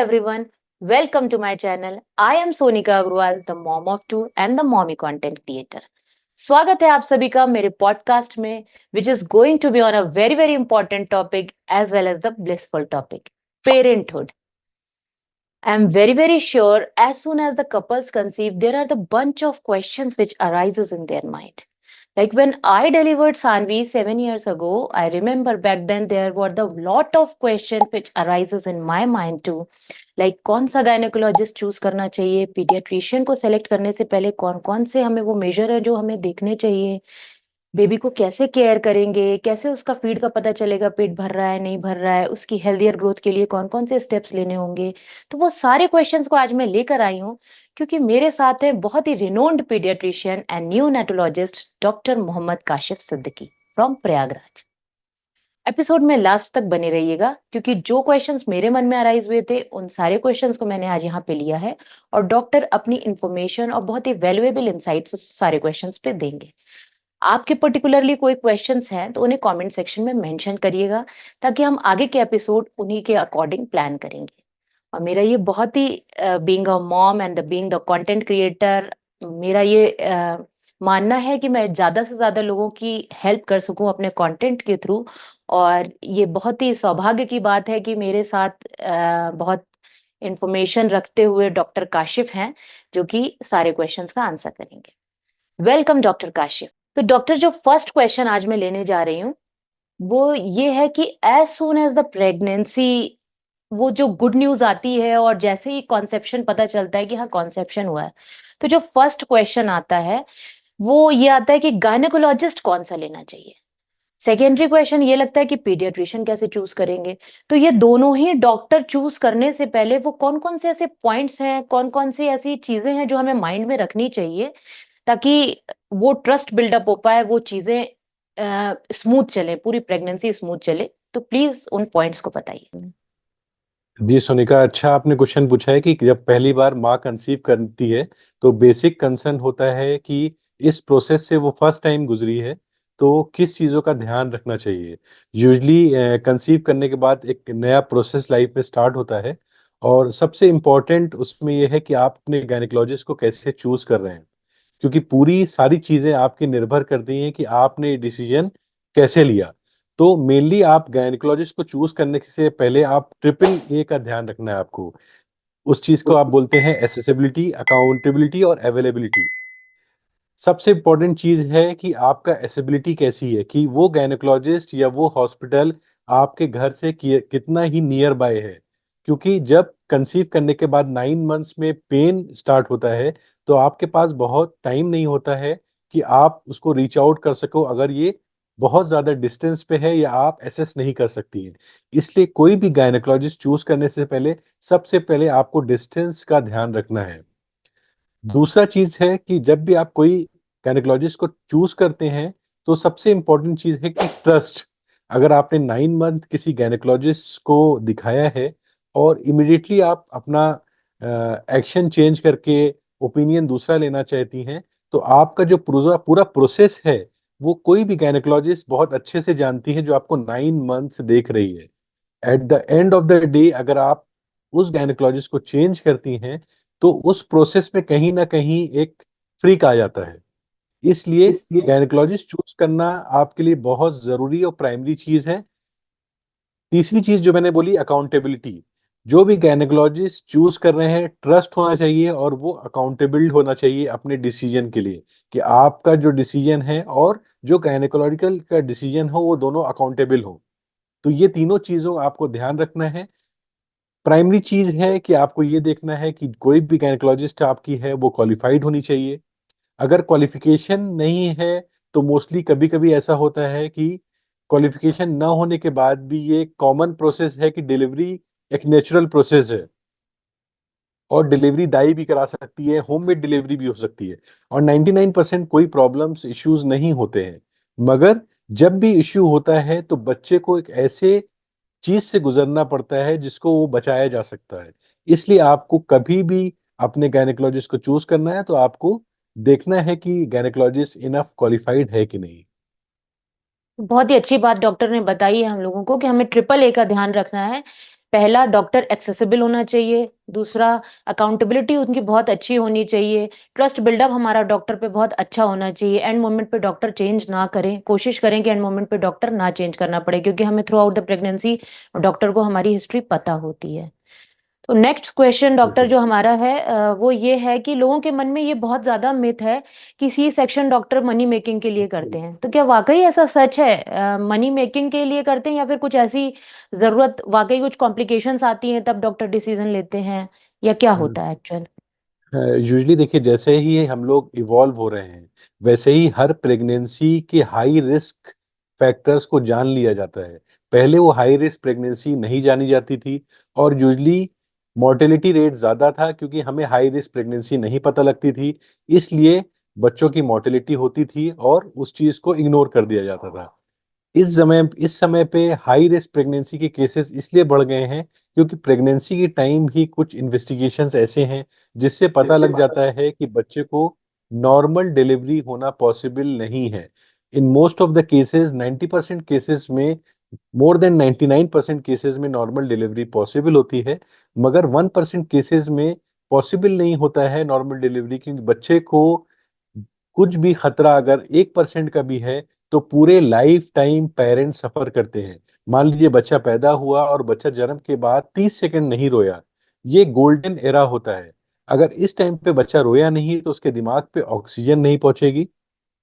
everyone, welcome to my channel. I am Sonika Agrawal, the mom of two and the mommy content creator. स्वागत है आप सभी का मेरे पॉडकास्ट में which is going to be on a very important topic as well as the blissful topic, parenthood. I am very sure as soon as the couples conceive, there are the bunch of questions which arises in their mind. Like when I delivered Sanvi 7 years ago, I remember back then there were the lot of questions which arises in my mind too. Like कौन सा gynaecologist choose करना चाहिए, paediatrician को select करने से पहले कौन कौन से हमें वो मेजर है जो हमें देखने चाहिए, बेबी को कैसे केयर करेंगे, कैसे उसका फीड का पता चलेगा पेट भर रहा है नहीं भर रहा है, उसकी हेल्दियर ग्रोथ के लिए कौन कौन से स्टेप्स लेने होंगे। तो वो सारे क्वेश्चंस को आज मैं लेकर आई हूँ क्योंकि मेरे साथ है बहुत ही renowned paediatrician and neonatologist doctor Mohammad Kashif Siddiqui from Prayagraj. Episode में लास्ट तक बने रहिएगा क्योंकि जो क्वेश्चंस मेरे मन में अराइज हुए थे उन सारे क्वेश्चंस को मैंने आज यहाँ पे लिया है और डॉक्टर अपनी इंफॉर्मेशन और बहुत ही वैल्यूएबल इंसाइट्स उस सारे क्वेश्चंस पे देंगे। आपके पर्टिकुलरली कोई क्वेश्चंस हैं तो उन्हें कमेंट सेक्शन में मेंशन करिएगा ताकि हम आगे के एपिसोड उन्हीं के अकॉर्डिंग प्लान करेंगे। और मेरा ये बहुत ही being a mom and the being the content creator, मेरा ये मानना है कि मैं ज्यादा से ज्यादा लोगों की हेल्प कर सकूं अपने कंटेंट के थ्रू। और ये बहुत ही सौभाग्य की बात है कि मेरे साथ बहुत इंफॉर्मेशन रखते हुए डॉक्टर काशिफ हैं जो कि सारे क्वेश्चंस का आंसर करेंगे। Welcome doctor Kashif. तो डॉक्टर, जो फर्स्ट क्वेश्चन आज मैं लेने जा रही हूँ वो ये है कि as soon as the pregnancy वो जो गुड न्यूज आती है और जैसे ही कॉन्सेप्शन पता चलता है कि हाँ कॉन्सेप्शन हुआ है, तो जो फर्स्ट क्वेश्चन आता है वो ये आता है कि गायनेकोलॉजिस्ट कौन सा लेना चाहिए। सेकेंडरी क्वेश्चन ये लगता है कि पीडियाट्रिशियन कैसे चूज करेंगे। तो ये दोनों ही डॉक्टर चूज करने से पहले वो कौन कौन से ऐसे पॉइंट्स हैं, कौन कौन सी ऐसी चीजें हैं जो हमें माइंड में रखनी चाहिए ताकि वो ट्रस्ट बिल्डअप हो पाए, वो चीजें स्मूथ चले, पूरी प्रेगनेंसी स्मूथ चले। तो प्लीज उन पॉइंट्स को बताइए। जी सोनिका, अच्छा आपने क्वेश्चन पूछा है कि जब पहली बार माँ कंसीव करती है तो बेसिक कंसर्न होता है कि इस प्रोसेस से वो फर्स्ट टाइम गुजरी है तो किस चीज़ों का ध्यान रखना चाहिए। यूजली कंसीव करने के बाद एक नया प्रोसेस लाइफ में स्टार्ट होता है और सबसे इम्पोर्टेंट उसमें यह है कि आप अपने गायनेकोलॉजिस्ट को कैसे चूज कर रहे हैं, क्योंकि पूरी सारी चीज़ें आपकी निर्भर करती हैं कि आपने डिसीजन कैसे लिया। तो मेनली आप गायनेकोलॉजिस्ट को चूज करने से पहले आप ट्रिपल ए का ध्यान रखना है आपको। उस चीज को आप बोलते हैं एसेसिबिलिटी, अकाउंटेबिलिटी और अवेलेबिलिटी। सबसे इम्पोर्टेंट चीज है कि आपका एसेबिलिटी कैसी है, कि वो गायनेकोलॉजिस्ट या वो हॉस्पिटल आपके घर से कितना ही नियर बाय है। क्योंकि जब कंसीव करने के बाद 9 मंथ्स में पेन स्टार्ट होता है तो आपके पास बहुत टाइम नहीं होता है कि आप उसको रीच आउट कर सको अगर ये बहुत ज्यादा डिस्टेंस पे है या आप एसेस नहीं कर सकती हैं। इसलिए कोई भी गायनेकोलॉजिस्ट चूज करने से पहले सबसे पहले आपको डिस्टेंस का ध्यान रखना है। दूसरा चीज है कि जब भी आप कोई गायनेकोलॉजिस्ट को चूज करते हैं तो सबसे इंपॉर्टेंट चीज है कि ट्रस्ट। अगर आपने 9 मंथ किसी गायनेकोलॉजिस्ट को दिखाया है और इमिडिएटली आप अपना एक्शन चेंज करके ओपिनियन दूसरा लेना चाहती हैं तो आपका जो पूरा पूरा प्रोसेस है वो कोई भी गायनेकोलॉजिस्ट बहुत अच्छे से जानती है जो आपको 9 मंथ्स देख रही है। At the end of the day अगर आप उस गायनेकोलॉजिस्ट को चेंज करती हैं तो उस प्रोसेस में कहीं ना कहीं एक फ्रीक आ जाता है। इसलिए इसलिए गायनेकोलॉजिस्ट चूज करना आपके लिए बहुत जरूरी और प्राइमरी चीज है। तीसरी चीज जो मैंने बोली, अकाउंटेबिलिटी। जो भी गायनेकोलॉजिस्ट चूज कर रहे हैं ट्रस्ट होना चाहिए और वो अकाउंटेबल होना चाहिए अपने डिसीजन के लिए, कि आपका जो डिसीजन है और जो गायनेकोलॉजिकल का डिसीजन हो वो दोनों अकाउंटेबल हो। तो ये तीनों चीजों आपको ध्यान रखना है। प्राइमरी चीज है कि आपको ये देखना है कि कोई भी गायनेकोलॉजिस्ट आपकी है वो क्वालिफाइड होनी चाहिए। अगर क्वालिफिकेशन नहीं है तो मोस्टली कभी कभी ऐसा होता है कि क्वालिफिकेशन ना होने के बाद भी ये कॉमन प्रोसेस है कि डिलीवरी एक नेचुरल प्रोसेस है और डिलीवरी दाई भी करा सकती है, होममेड डिलीवरी भी हो सकती है और 99% कोई प्रॉब्लम्स इश्यूज नहीं होते हैं। मगर जब भी इश्यू होता है तो बच्चे को एक ऐसे चीज से गुजरना पड़ता है जिसको वो बचाया जा सकता है। इसलिए आपको कभी भी अपने गायनेकोलॉजिस्ट को चूज करना है तो आपको देखना है कि गायनेकोलॉजिस्ट इनफ क्वालिफाइड है कि नहीं। बहुत ही अच्छी बात डॉक्टर ने बताई है हम लोगों को कि हमें ट्रिपल ए का ध्यान रखना है। पहला, डॉक्टर एक्सेसिबल होना चाहिए। दूसरा, अकाउंटेबिलिटी उनकी बहुत अच्छी होनी चाहिए। ट्रस्ट बिल्डअप हमारा डॉक्टर पे बहुत अच्छा होना चाहिए। एंड मोमेंट पे डॉक्टर चेंज ना करें, कोशिश करें कि एंड मोमेंट पे डॉक्टर ना चेंज करना पड़े, क्योंकि हमें through out the pregnancy doctor को हमारी हिस्ट्री पता होती है। तो नेक्स्ट क्वेश्चन डॉक्टर बिल्कुल। जो हमारा है वो ये है कि लोगों के मन में ये बहुत ज्यादा मिथ है कि C section doctor money making के लिए करते हैं। तो क्या वाकई ऐसा सच है, मनी मेकिंग के लिए करते हैं, या फिर कुछ ऐसी जरूरत, वाकई कुछ कॉम्प्लिकेशंस आती हैं तब डॉक्टर डिसीजन लेते हैं, या क्या होता है एक्चुअल? यूजुअली देखिए, जैसे ही हम लोग इवॉल्व हो रहे हैं वैसे ही हर प्रेगनेंसी के हाई रिस्क फैक्टर्स को जान लिया जाता है। पहले वो हाई रिस्क प्रेगनेंसी नहीं जानी जाती थी, और यूजुअली मोर्टेलिटी रेट ज़्यादा था क्योंकि हमें हाई रिस्क प्रेगनेंसी नहीं पता लगती थी। इसलिए बच्चों की मोर्टेलिटी होती थी और उस चीज़ को इग्नोर कर दिया जाता था। इस समय पे हाई रिस्क प्रेगनेंसी के केसेस इसलिए बढ़ गए हैं क्योंकि प्रेगनेंसी के टाइम ही कुछ इन्वेस्टिगेशंस ऐसे हैं जिससे पता लग जाता है कि बच्चे को नॉर्मल डिलीवरी होना पॉसिबल नहीं है। In most of the cases, 90% cases में, मोर देन 99% केसेस में नॉर्मल डिलीवरी पॉसिबल होती है। मगर 1% केसेस में पॉसिबल नहीं होता है नॉर्मल डिलीवरी, क्योंकि बच्चे को कुछ भी खतरा अगर 1% का भी है तो पूरे लाइफ टाइम पेरेंट सफर करते हैं। मान लीजिए बच्चा पैदा हुआ और बच्चा जन्म के बाद 30 सेकंड नहीं रोया, ये गोल्डन एरा होता है। अगर इस टाइम पे बच्चा रोया नहीं तो उसके दिमाग पे ऑक्सीजन नहीं पहुंचेगी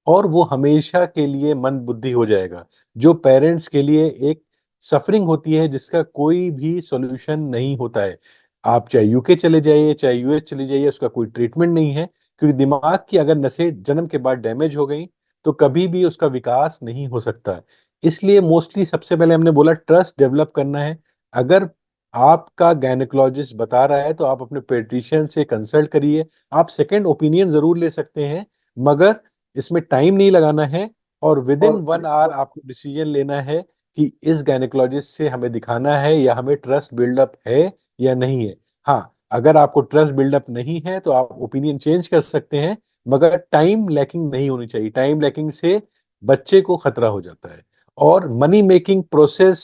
और वो हमेशा के लिए मंद बुद्धि हो जाएगा, जो पेरेंट्स के लिए एक सफरिंग होती है जिसका कोई भी सॉल्यूशन नहीं होता है। आप चाहे यूके चले जाइए, चाहे यूएस चले जाइए, उसका कोई ट्रीटमेंट नहीं है, क्योंकि दिमाग की अगर नसें जन्म के बाद डैमेज हो गई तो कभी भी उसका विकास नहीं हो सकता। इसलिए मोस्टली सबसे पहले हमने बोला ट्रस्ट डेवलप करना है। अगर आपका गायनेकोलॉजिस्ट बता रहा है तो आप अपने पेडिट्रिशियन से कंसल्ट करिए। आप सेकंड ओपिनियन जरूर ले सकते हैं, मगर इसमें टाइम नहीं लगाना है, और विद इन 1 आवर आपको डिसीजन लेना है कि इस गायनेकोलॉजिस्ट से हमें दिखाना है या हमें ट्रस्ट बिल्डअप है या नहीं है। हाँ, अगर आपको ट्रस्ट बिल्डअप नहीं है तो आप ओपिनियन चेंज कर सकते हैं, मगर टाइम लैकिंग नहीं होनी चाहिए। टाइम लैकिंग से बच्चे को खतरा हो जाता है। और मनी मेकिंग प्रोसेस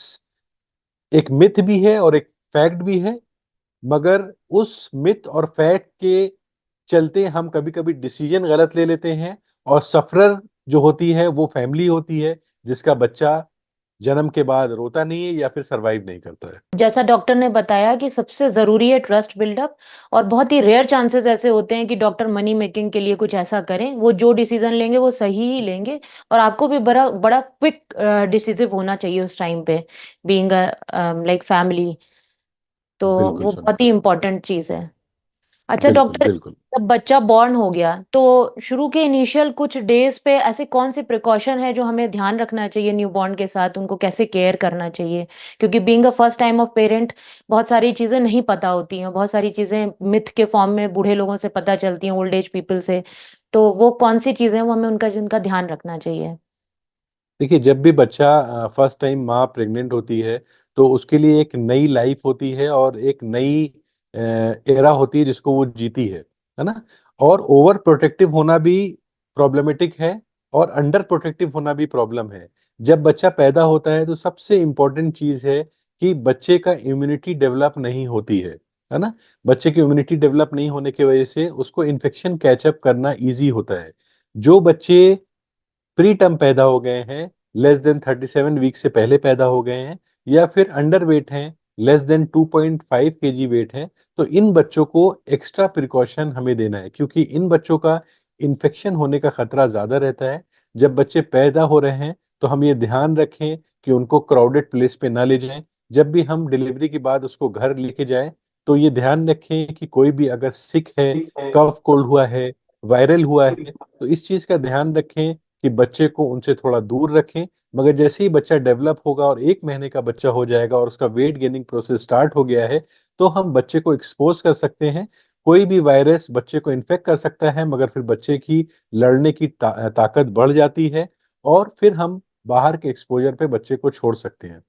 एक मिथ भी है और एक फैक्ट भी है, मगर उस मिथ और फैक्ट के चलते हम कभी कभी डिसीजन गलत ले लेते हैं, और सफरर जो होती है वो फैमिली होती है जिसका बच्चा जन्म के बाद रोता नहीं है या फिर सरवाइव नहीं करता है। जैसा डॉक्टर ने बताया कि सबसे जरूरी है ट्रस्ट बिल्डअप, और बहुत ही रेयर चांसेस ऐसे होते हैं कि डॉक्टर मनी मेकिंग के लिए कुछ ऐसा करें। वो जो डिसीजन लेंगे वो सही ही लेंगे, और आपको भी बड़ा बड़ा क्विक डिसिसिव होना चाहिए उस टाइम पे, बीइंग लाइक फैमिली। तो बिल्कुल वो बहुत ही सोनिका। इम्पोर्टेंट चीज है। अच्छा बिल्कुल डॉक्टर, बिल्कुल। जब बच्चा बॉर्न हो गया तो शुरू के इनिशियल कुछ डेज पे ऐसे कौन से प्रिकॉशन है जो हमें ध्यान रखना चाहिए न्यूबॉर्न के साथ, उनको कैसे केयर करना चाहिए? क्योंकि being a first time of parent, बहुत सारी चीजें नहीं पता होती हैं, बहुत सारी चीजें मिथ के फॉर्म में बूढ़े लोगों से पता चलती हैं, ओल्ड एज पीपल से। तो वो कौन सी चीजें हैं वो हमें उनका जिनका ध्यान रखना चाहिए? देखिए, जब भी बच्चा फर्स्ट टाइम माँ प्रेग्नेंट होती है तो उसके लिए एक नई लाइफ होती है और एक नई एरा होती है जिसको वो जीती है ना। और ओवर प्रोटेक्टिव होना भी प्रॉब्लमेटिक है, और अंडर प्रोटेक्टिव होना भी प्रॉब्लम है। जब बच्चा पैदा होता है तो सबसे इम्पोर्टेंट चीज है कि बच्चे का इम्यूनिटी डेवलप नहीं होती है ना। बच्चे की इम्यूनिटी डेवलप नहीं होने की वजह से उसको इन्फेक्शन कैचअप करना इजी होता है। जो बच्चे प्री टर्म पैदा हो गए हैं, लेस देन 37 वीक से पहले पैदा हो गए हैं, या फिर अंडर वेट हैं, लेस देन 2.5 kg वेट हैं, तो इन बच्चों को एक्स्ट्रा प्रिकॉशन हमें देना है, क्योंकि इन बच्चों का इन्फेक्शन होने का खतरा ज्यादा रहता है। जब बच्चे पैदा हो रहे हैं तो हम ये ध्यान रखें कि उनको क्राउडेड प्लेस पे ना ले जाएं। जब भी हम डिलीवरी के बाद उसको घर लेके जाएं तो ये ध्यान रखें कि कोई भी अगर सिक है, कफ कोल्ड हुआ है, वायरल हुआ है, तो इस चीज का ध्यान रखें कि बच्चे को उनसे थोड़ा दूर रखें। मगर जैसे ही बच्चा डेवलप होगा और 1 महीने का बच्चा हो जाएगा और उसका वेट गेनिंग प्रोसेस स्टार्ट हो गया है, तो हम बच्चे को एक्सपोज कर सकते हैं। कोई भी वायरस बच्चे को इन्फेक्ट कर सकता है, मगर फिर बच्चे की लड़ने की ताकत बढ़ जाती है, और फिर हम बाहर के एक्सपोजर पे बच्चे को छोड़ सकते हैं।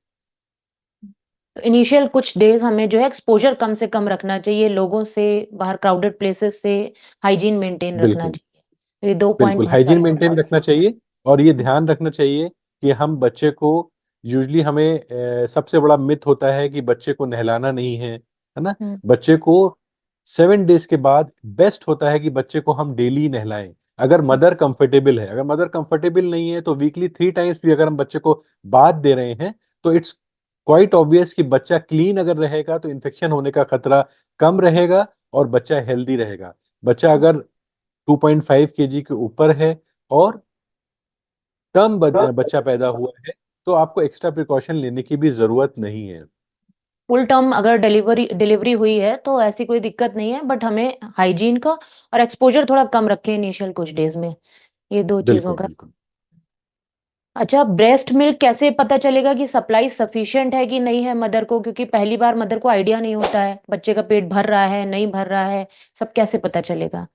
तो इनिशियल कुछ डेज हमें जो है एक्सपोजर कम से कम रखना चाहिए लोगों से, बाहर क्राउडेड प्लेसेस से हाइजीन मेंटेन रखना बिल्कुल। चाहिए। ये दो पॉइंट बिल्कुल बहुत हाइजीन सारे मेंटेन रखना चाहिए, और ये ध्यान रखना चाहिए कि हम बच्चे को यूजली हमें सबसे बड़ा मिथ होता है कि बच्चे को नहलाना नहीं है ना। हम्म। बच्चे को 7 डेज के बाद बेस्ट होता है कि बच्चे को हम डेली नहलाएं। अगर मदर कंफर्टेबल है, अगर मदर कंफर्टेबल नहीं है तो वीकली 3 टाइम्स भी अगर हम बच्चे को बाथ दे रहे हैं तो इट्स क्वाइट ऑब्वियस कि बच्चा क्लीन अगर रहेगा तो इन्फेक्शन होने का खतरा कम रहेगा और बच्चा हेल्दी रहेगा। बच्चा अगर 2.5 kg के ऊपर है और कम बच्चा पैदा हुआ है तो आपको एक्स्ट्रा प्रिकॉशन लेने की भी जरूरत नहीं है। फुल टर्म अगर डिलीवरी डिलीवरी हुई है तो ऐसी कोई दिक्कत नहीं है, बट हमें हाइजीन का और एक्सपोजर थोड़ा कम रखें इनिशियल कुछ डेज में, ये दो चीजों बिल्कुल का। बिल्कुल। अच्छा, ब्रेस्ट मिल्क कैसे पता चलेगा कि सप्लाई सफिशिएंट है कि नहीं है मदर को, क्योंकि पहली बार मदर को आइडिया नहीं होता है बच्चे का पेट भर रहा है नहीं भर रहा है, सब कैसे पता चलेगा?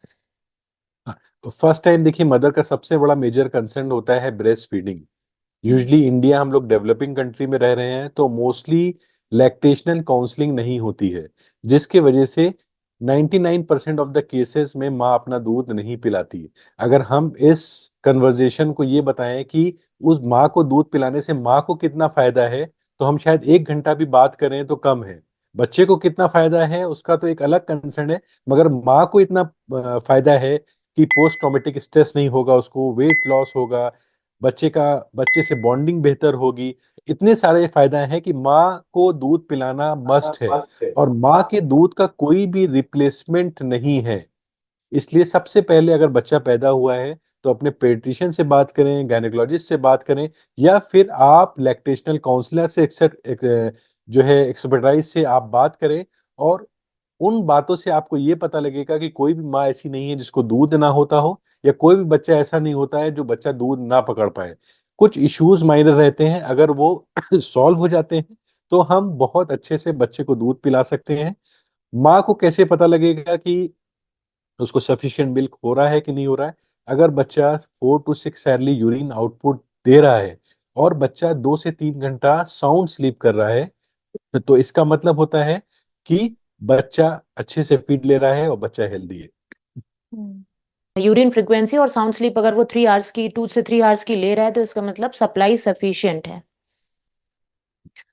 फर्स्ट टाइम देखिए, मदर का सबसे बड़ा मेजर कंसर्न होता है ब्रेस्ट फीडिंग। हम्म। यूजली इंडिया, हम लोग डेवलपिंग कंट्री में रह रहे हैं तो मोस्टली लैक्टेशनल काउंसलिंग नहीं होती है, जिसके वजह से 99% ऑफ द केसेस में माँ अपना दूध नहीं पिलाती। अगर हम इस कन्वर्जेशन को ये बताएं कि उस माँ को दूध पिलाने से माँ को कितना फायदा है, तो हम शायद 1 घंटा भी बात करें तो कम है। बच्चे को कितना फायदा है उसका तो एक अलग कंसर्न है, मगर माँ को इतना फायदा है कि पोस्ट ट्रॉमेटिक स्ट्रेस नहीं होगा, उसको वेट लॉस होगा, बच्चे से बॉन्डिंग बेहतर होगी। इतने सारे फायदा हैं कि माँ को दूध पिलाना मस्ट है, और माँ के दूध का कोई भी रिप्लेसमेंट नहीं है। इसलिए सबसे पहले अगर बच्चा पैदा हुआ है तो अपने पेडिट्रिशियन से बात करें, गायनेकोलॉजिस्ट से बात करें, या फिर आप लैक्टेशनल काउंसलर से जो है एक्सपर्टाइज से आप बात करें। और उन बातों से आपको ये पता लगेगा कि कोई भी माँ ऐसी नहीं है जिसको दूध ना होता हो, या कोई भी बच्चा ऐसा नहीं होता है जो बच्चा दूध ना पकड़ पाए। कुछ इश्यूज माइनर रहते हैं, अगर वो सॉल्व हो जाते हैं तो हम बहुत अच्छे से बच्चे को दूध पिला सकते हैं। माँ को कैसे पता लगेगा कि उसको सफिशिएंट मिल्क हो रहा है कि नहीं हो रहा है? अगर बच्चा 4 to 6 सैरली यूरिन आउटपुट दे रहा है और बच्चा 2 से 3 घंटा साउंड स्लीप कर रहा है, तो इसका मतलब होता है कि बच्चा अच्छे से फीड ले रहा है और बच्चा हेल्दी है। यूरिन फ्रीक्वेंसी और साउंड स्लीप अगर वो 3 आवर्स की, 2 से 3 आवर्स की ले रहा है तो इसका मतलब सप्लाई सफिशिएंट है।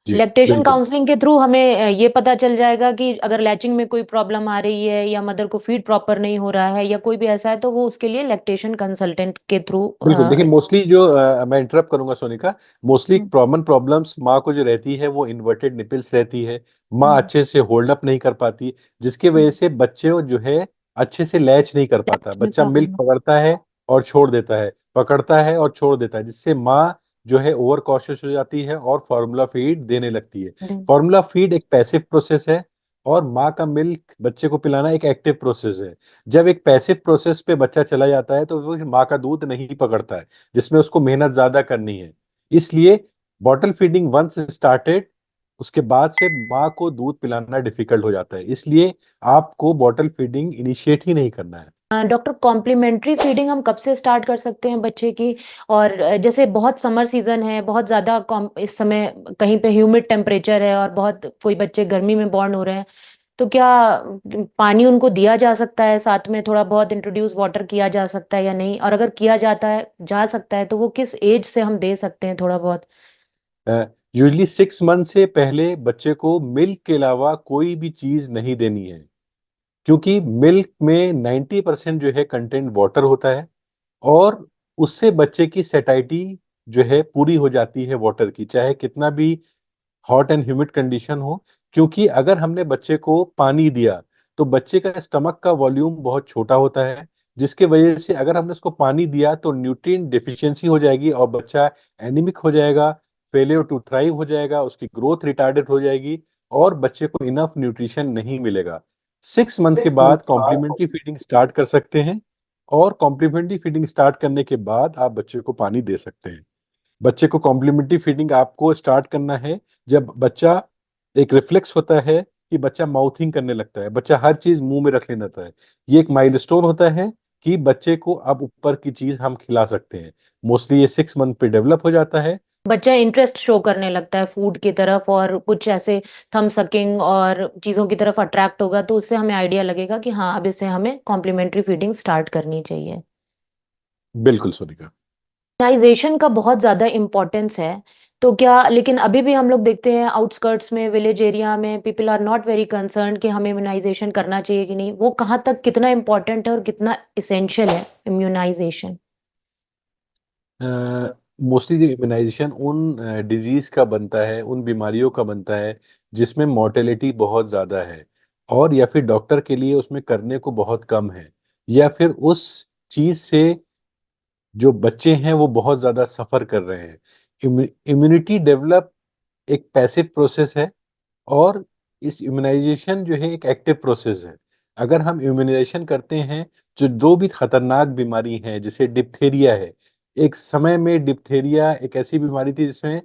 जी लैक्टेशन बिल्कुल काउंसलिंग के थ्रू हमें ये पता चल जाएगा कि अगर लैचिंग में कोई प्रॉब्लम आ रही है या मदर को फीड प्रॉपर नहीं हो रहा है या कोई भी ऐसा है, तो वो उसके लिए लैक्टेशन कंसल्टेंट के थ्रू। बिल्कुल। देखिए, मोस्टली जो मैं इंटरप्ट करूंगा सोनिका, मोस्टली हम्म। कॉमन प्रॉब्लम्स माँ को जो रहती है वो इन्वर्टेड निपल्स रहती है। माँ हम्म। अच्छे से होल्ड अप नहीं कर पाती, जिसकी वजह हम्म। से बच्चे जो है अच्छे से लैच नहीं कर पाता। लैच में बच्चा मिल्क प्रॉब्लम। पकड़ता है और छोड़ देता है, पकड़ता है और छोड़ देता है, जिससे माँ जो है ओवर कॉशियस हो जाती है और फार्मूला फीड देने लगती है। फार्मूला फीड एक पैसिव प्रोसेस है और माँ का मिल्क बच्चे को पिलाना एक एक्टिव प्रोसेस है। जब एक पैसिव प्रोसेस पे बच्चा चला जाता है तो वो माँ का दूध नहीं पकड़ता है, जिसमें उसको मेहनत ज्यादा करनी है। इसलिए बॉटल फीडिंग वंस स्टार्टेड, उसके बाद से माँ को दूध पिलाना डिफिकल्ट हो जाता है। इसलिए आपको बॉटल फीडिंग इनिशिएट ही नहीं करना है। डॉक्टर, कॉम्प्लीमेंट्री फीडिंग हम कब से स्टार्ट कर सकते हैं बच्चे की? और जैसे बहुत समर सीजन है, बहुत ज़्यादा इस समय कहीं पे ह्यूमिड टेम्परेचर है और बहुत कोई बच्चे गर्मी में बॉर्न हो रहे हैं, तो क्या पानी उनको दिया जा सकता है, साथ में थोड़ा बहुत इंट्रोड्यूस वाटर किया जा सकता है या नहीं? और अगर किया जाता है जा सकता है तो वो किस एज से हम दे सकते हैं थोड़ा बहुत? यूजली 6 मंथ से पहले बच्चे को मिल्क के अलावा कोई भी चीज नहीं देनी है, क्योंकि मिल्क में 90% जो है कंटेंट वाटर होता है, और उससे बच्चे की सेटाइटी जो है पूरी हो जाती है वाटर की, चाहे कितना भी हॉट एंड ह्यूमिड कंडीशन हो। क्योंकि अगर हमने बच्चे को पानी दिया तो बच्चे का स्टमक का वॉल्यूम बहुत छोटा होता है, जिसके वजह से अगर हमने उसको पानी दिया तो न्यूट्रिएंट डिफिशियंसी हो जाएगी और बच्चा एनीमिक हो जाएगा, फेलियर टू थ्राइव हो जाएगा, उसकी ग्रोथ रिटार्डेड हो जाएगी और बच्चे को इनफ न्यूट्रिशन नहीं मिलेगा। 6 मंथ के बाद कॉम्प्लीमेंट्री फीडिंग स्टार्ट कर सकते हैं, और कॉम्प्लीमेंट्री फीडिंग स्टार्ट करने के बाद आप बच्चे को पानी दे सकते हैं। बच्चे को कॉम्प्लीमेंट्री फीडिंग आपको स्टार्ट करना है जब बच्चा, एक रिफ्लेक्स होता है कि बच्चा माउथिंग करने लगता है, बच्चा हर चीज मुंह में रख लेना लगता है। ये एक माइलस्टोन होता है कि बच्चे को अब ऊपर की चीज हम खिला सकते हैं। मोस्टली ये 6 मंथ पे डेवलप हो जाता है। बच्चा इंटरेस्ट शो करने लगता है फूड की तरफ और कुछ ऐसे थम सकिंग और चीज़ों की तरफ अट्रैक्ट होगा, तो उससे हमें आइडिया लगेगा कि हाँ, अब इसे हमें कॉम्प्लीमेंट्री फीडिंग स्टार्ट करनी चाहिए। बिल्कुल सोनिका। इम्यूनाइजेशन का बहुत ज़्यादा इम्पोर्टेंस है। तो क्या, लेकिन अभी भी हम लोग देखते हैं आउटस्कर्ट्स में, विलेज एरिया में people are not very concern कि हमें इम्यूनाइजेशन करना चाहिए कि नहीं, वो कहाँ तक कितना इम्पोर्टेंट है और कितना इसेंशियल है इम्यूनाइजेशन? मोस्टली जो इम्यूनाइजेशन उन डिजीज का बनता है, उन बीमारियों का बनता है जिसमें मॉर्टेलिटी बहुत ज़्यादा है, और या फिर डॉक्टर के लिए उसमें करने को बहुत कम है, या फिर उस चीज़ से जो बच्चे हैं वो बहुत ज़्यादा सफ़र कर रहे हैं। इम्यूनिटी डेवलप एक पैसिव प्रोसेस है, और इस इम्यूनाइजेशन जो है एक एक्टिव प्रोसेस है। अगर हम इम्यूनाइजेशन करते हैं, जो भी खतरनाक बीमारी है, जैसे डिप्थेरिया है, एक समय में डिप्थेरिया एक ऐसी बीमारी थी जिसमें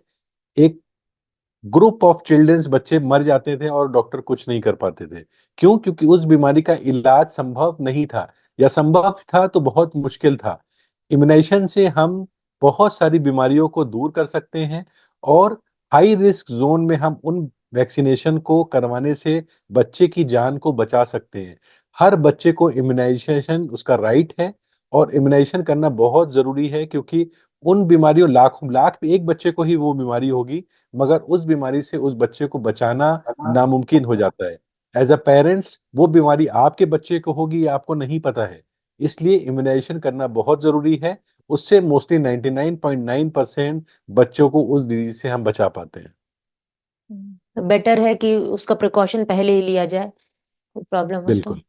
एक ग्रुप ऑफ चिल्ड्रंस बच्चे मर जाते थे और डॉक्टर कुछ नहीं कर पाते थे। क्यों? क्योंकि उस बीमारी का इलाज संभव नहीं था, या संभव था तो बहुत मुश्किल था। इम्यूनाइजेशन से हम बहुत सारी बीमारियों को दूर कर सकते हैं, और हाई रिस्क जोन में हम उन वैक्सीनेशन को करवाने से बच्चे की जान को बचा सकते हैं। हर बच्चे को इम्यूनाइजेशन उसका राइट है, और इम्यूनाइजेशन करना बहुत जरूरी है, क्योंकि उन बीमारियों, लाखों लाख में एक बच्चे को ही वो बीमारी होगी, मगर उस बीमारी से उस बच्चे को बचाना नामुमकिन हो जाता है। एज अ पेरेंट्स, वो बीमारी आपके बच्चे को होगी या आपको नहीं पता है, इसलिए इम्यूनाइजेशन करना बहुत जरूरी है। उससे मोस्टली 99.9% बच्चों को उस डिजीज से हम बचा पाते हैं। बेटर है कि उसका प्रिकॉशन पहले ही लिया जाए, कोई प्रॉब्लम हो तो। बिल्कुल।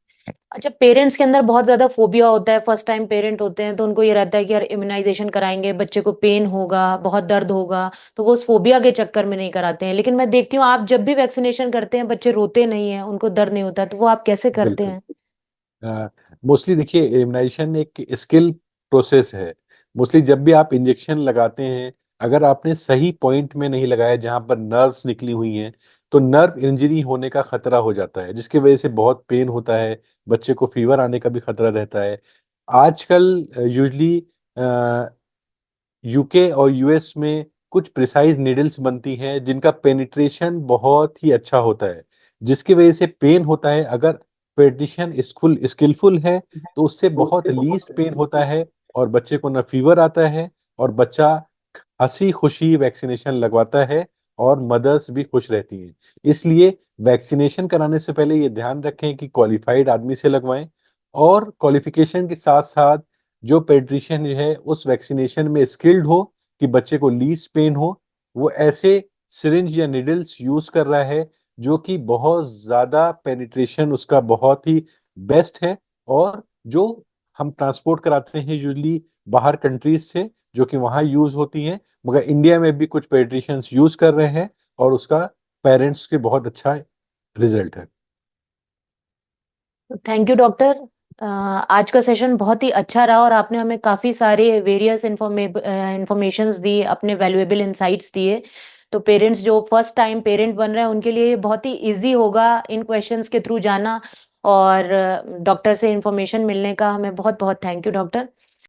अच्छा, पेरेंट्स के अंदर बहुत ज्यादा फोबिया होता है, फर्स्ट टाइम पेरेंट होते हैं तो उनको ये रहता है कि यार इम्यूनाइजेशन कराएंगे, बच्चे को पेन होगा, बहुत दर्द होगा, तो वो उस फोबिया के चक्कर में नहीं कराते हैं। लेकिन मैं देखती हूँ आप जब भी वैक्सीनेशन करते हैं बच्चे रोते नहीं है, उनको दर्द नहीं होता, तो वो आप कैसे करते बिल्कुल। हैं? मोस्टली देखिए, इम्यूनाइजेशन एक स्किल प्रोसेस है। मोस्टली जब भी आप इंजेक्शन लगाते हैं, अगर आपने सही पॉइंट में नहीं लगाया जहां पर नर्व्स निकली हुई हैं, तो नर्व इंजरी होने का खतरा हो जाता है, जिसकी वजह से बहुत पेन होता है, बच्चे को फीवर आने का भी खतरा रहता है। आजकल यूजली यूके और यूएस में कुछ प्रिसाइज नीडल्स बनती हैं जिनका पेनिट्रेशन बहुत ही अच्छा होता है, जिसकी वजह से पेन होता है। अगर पेडिशन स्किलफुल है तो उससे बहुत लीस्ट पेन होता है, और बच्चे को ना फीवर आता है, और बच्चा हंसी खुशी वैक्सीनेशन लगवाता है, और मदर्स भी खुश रहती हैं। इसलिए वैक्सीनेशन कराने से पहले ये ध्यान रखें कि क्वालिफाइड आदमी से लगवाएं, और क्वालिफिकेशन के साथ साथ जो पेडिट्रिशियन है उस वैक्सीनेशन में स्किल्ड हो, कि बच्चे को लीस्ट पेन हो, वो ऐसे सिरिंज या निडल्स यूज कर रहा है जो कि बहुत ज्यादा पेनिट्रेशन उसका बहुत ही बेस्ट है, और जो हम ट्रांसपोर्ट कराते हैं यूजली बाहर कंट्रीज से, जो कि वहाँ यूज होती हैं, मगर इंडिया में भी कुछ पेडिट्रिशियंस यूज कर रहे हैं, और उसका पेरेंट्स के बहुत अच्छा रिजल्ट है। Thank you doctor. आज का सेशन बहुत ही अच्छा रहा और आपने हमें काफी सारे वेरियस इंफॉर्मेशंस दी, अपने वैल्यूएबल इंसाइट्स दिए। तो पेरेंट्स जो फर्स्ट टाइम पेरेंट बन रहे हैं उनके लिए ये बहुत ही इजी होगा इन क्वेश्चंस के थ्रू जाना, और डॉक्टर से इंफॉर्मेशन मिलने का। हमें बहुत बहुत थैंक यू डॉक्टर।